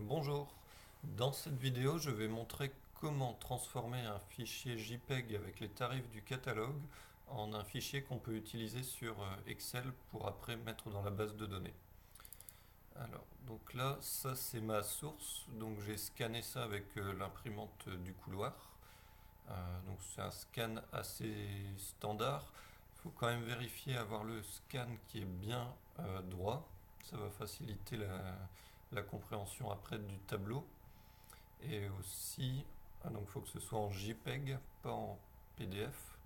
Bonjour, dans cette vidéo je vais montrer comment transformer un fichier JPEG avec les tarifs du catalogue en un fichier qu'on peut utiliser sur Excel pour après mettre dans la base de données. Alors, donc là, ça c'est ma source, donc j'ai scanné ça avec l'imprimante du couloir. Donc c'est un scan assez standard. Il faut quand même vérifier avoir le scan qui est bien droit. Ça va faciliter la compréhension après du tableau. Et aussi, donc il faut que ce soit en JPEG, pas en PDF.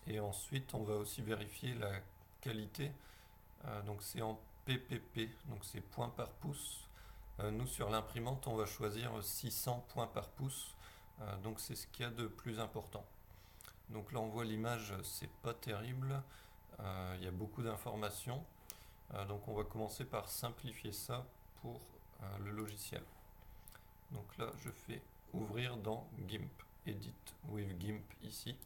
Et ensuite, on va aussi vérifier la qualité. Donc c'est en PPP, donc c'est points par pouce. Nous, sur l'imprimante, on va choisir 600 points par pouce. Donc c'est ce qu'il y a de plus important. Donc là, on voit l'image, c'est pas terrible. Il y a beaucoup d'informations. Donc on va commencer par simplifier ça pour le logiciel. Donc là, je fais ouvrir dans GIMP, Edit with GIMP ici.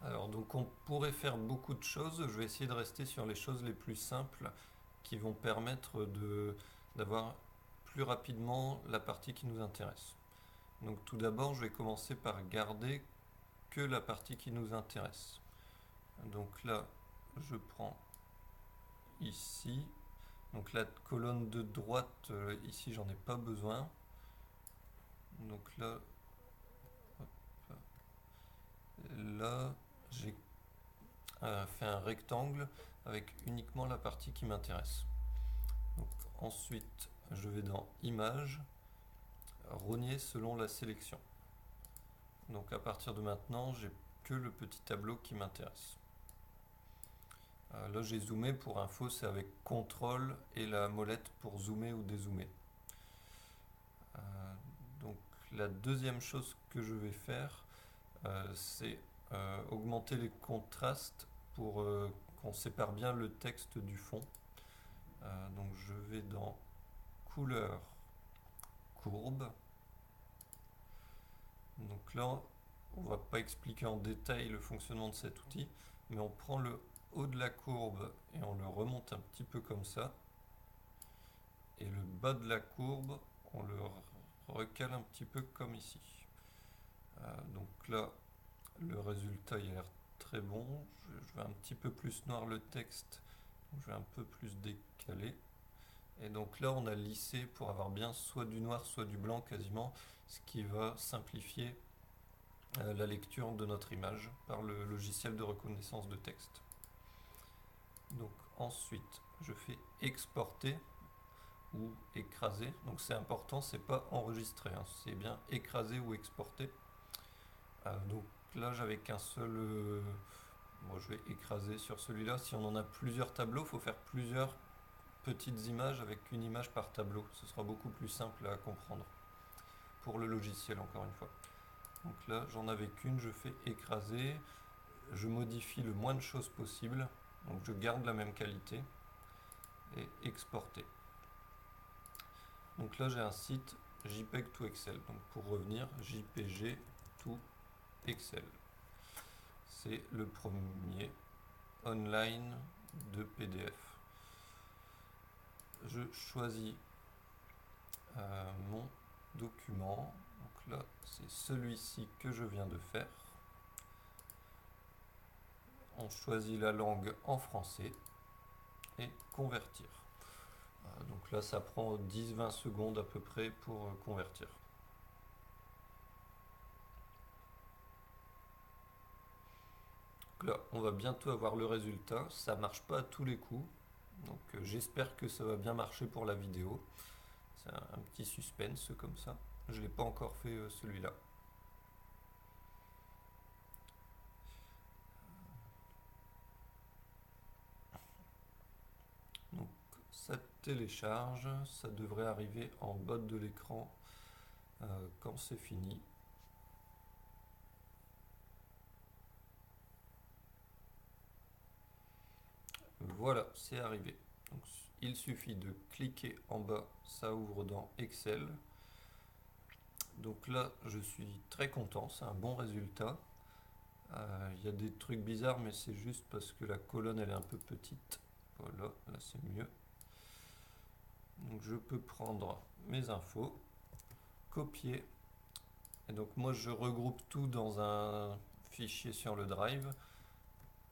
Alors donc on pourrait faire beaucoup de choses, je vais essayer de rester sur les choses les plus simples qui vont permettre d'avoir plus rapidement la partie qui nous intéresse. Donc tout d'abord je vais commencer par garder que la partie qui nous intéresse. Donc là je prends ici, donc la colonne de droite ici j'en ai pas besoin. Donc là, là j'ai fait un rectangle avec uniquement la partie qui m'intéresse. Donc, ensuite, je vais dans Images, rogner selon la sélection. Donc à partir de maintenant, j'ai que le petit tableau qui m'intéresse. Là, j'ai zoomé, pour info, c'est avec CTRL et la molette pour zoomer ou dézoomer. Donc la deuxième chose que je vais faire, c'est augmenter les contrastes pour qu'on sépare bien le texte du fond. Donc je vais dans Couleur, Courbe. Donc là, on ne va pas expliquer en détail le fonctionnement de cet outil, mais on prend le haut de la courbe et on le remonte un petit peu comme ça. Et le bas de la courbe, on le recale un petit peu comme ici. Donc là, le résultat il a l'air très bon. Je vais un petit peu plus noir le texte, donc je vais un peu plus décaler. Et donc là, on a lissé pour avoir bien soit du noir, soit du blanc quasiment, ce qui va simplifier la lecture de notre image par le logiciel de reconnaissance de texte. Donc ensuite, je fais exporter ou écraser. Donc c'est important, c'est pas enregistrer, hein, c'est bien écraser ou exporter. Donc là, j'avais qu'un seul. Bon, je vais écraser sur celui-là. Si on en a plusieurs tableaux, il faut faire plusieurs petites images avec une image par tableau. Ce sera beaucoup plus simple à comprendre pour le logiciel, encore une fois. Donc là, j'en avais qu'une, je fais écraser. Je modifie le moins de choses possible. Donc je garde la même qualité et exporter. Donc là, j'ai un site JPEG to Excel. Donc pour revenir, JPG to Excel. C'est le premier online de PDF. Je choisis mon document. Donc là, c'est celui-ci que je viens de faire. On choisit la langue en français et convertir. Donc là, ça prend 10-20 secondes à peu près pour convertir. Donc là, on va bientôt avoir le résultat. Ça marche pas à tous les coups. Donc j'espère que ça va bien marcher pour la vidéo. C'est un petit suspense comme ça. Je ne l'ai pas encore fait celui-là. Donc ça télécharge, ça devrait arriver en bas de l'écran quand c'est fini. Voilà, c'est arrivé. Donc, il suffit de cliquer en bas, ça ouvre dans Excel. Donc là, je suis très content, c'est un bon résultat. Il y a des trucs bizarres, mais c'est juste parce que la colonne elle est un peu petite. Voilà, là c'est mieux. Donc je peux prendre mes infos, copier, et donc moi je regroupe tout dans un fichier sur le drive,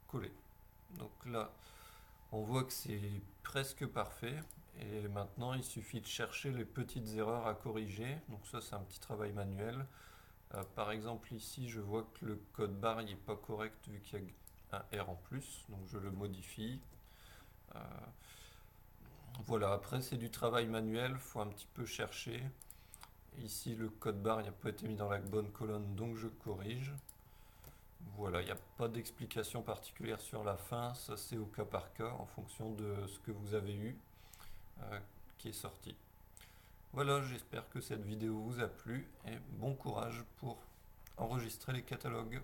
coller. Donc là, on voit que c'est presque parfait. Et maintenant, il suffit de chercher les petites erreurs à corriger. Donc ça, c'est un petit travail manuel. Par exemple, ici, je vois que le code barre n'est pas correct vu qu'il y a un R en plus. Donc je le modifie. Euh, voilà, après, c'est du travail manuel. Il faut un petit peu chercher. Ici, le code barre n'a pas été mis dans la bonne colonne, donc je corrige. Voilà, il n'y a pas d'explication particulière sur la fin. Ça, c'est au cas par cas en fonction de ce que vous avez eu qui est sorti. Voilà, j'espère que cette vidéo vous a plu et bon courage pour enregistrer les catalogues.